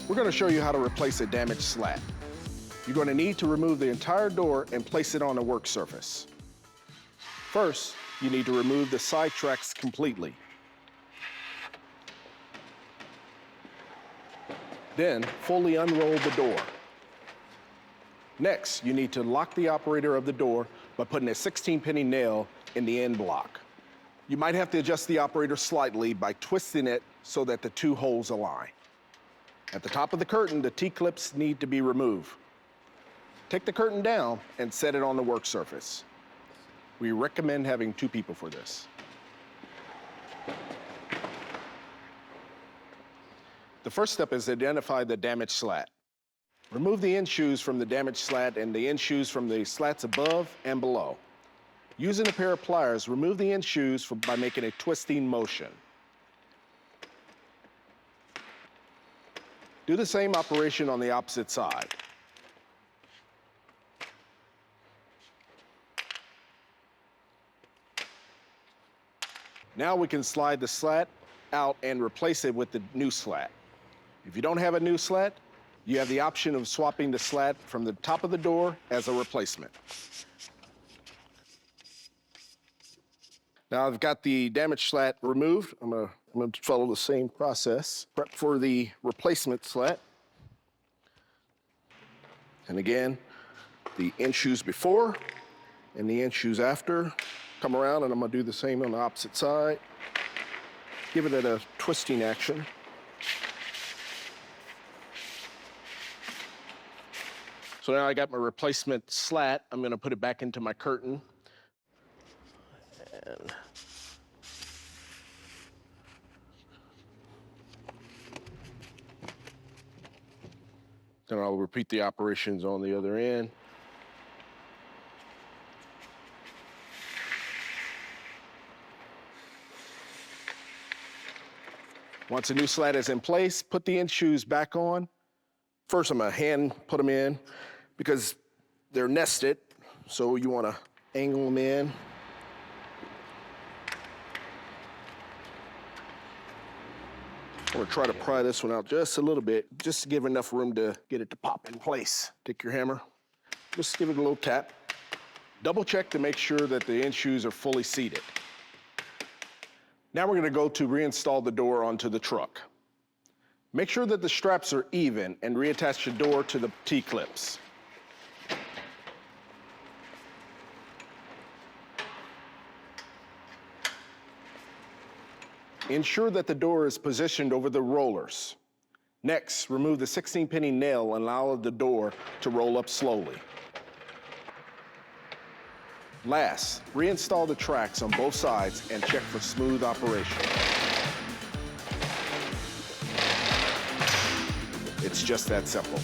We're going to show you how to replace a damaged slat. You're going to need to remove the entire door and place it on a work surface. First, you need to remove the side tracks completely. Then, fully unroll the door. Next, you need to lock the operator of the door by putting a 16-penny nail in the end block. You might have to adjust the operator slightly by twisting it so that the two holes align. At the top of the curtain, the T-clips need to be removed. Take the curtain down and set it on the work surface. We recommend having 2 people for this. The first step is to identify the damaged slat. Remove the end shoes from the damaged slat and the end shoes from the slats above and below. Using a pair of pliers, remove the end shoes by making a twisting motion. Do the same operation on the opposite side. Now we can slide the slat out and replace it with the new slat. If you don't have a new slat, you have the option of swapping the slat from the top of the door as a replacement. Now I've got the damaged slat removed. I'm gonna follow the same process. Prep for the replacement slat. And again, the end shoes before and the end shoes after. Come around and I'm gonna do the same on the opposite side. Give it a twisting action. So now I got my replacement slat. I'm gonna put it back into my curtain. And then I'll repeat the operations on the other end. Once a new slat is in place, put the end shoes back on. First, I'm gonna hand put them in because they're nested, so you wanna angle them in. I'm gonna try to pry this one out just a little bit, just to give enough room to get it to pop in place. Take your hammer, just give it a little tap. Double check to make sure that the end shoes are fully seated. Now we're gonna go to reinstall the door onto the truck. Make sure that the straps are even and reattach the door to the T-clips. Ensure that the door is positioned over the rollers. Next, remove the 16-penny nail and allow the door to roll up slowly. Last, reinstall the tracks on both sides and check for smooth operation. It's just that simple.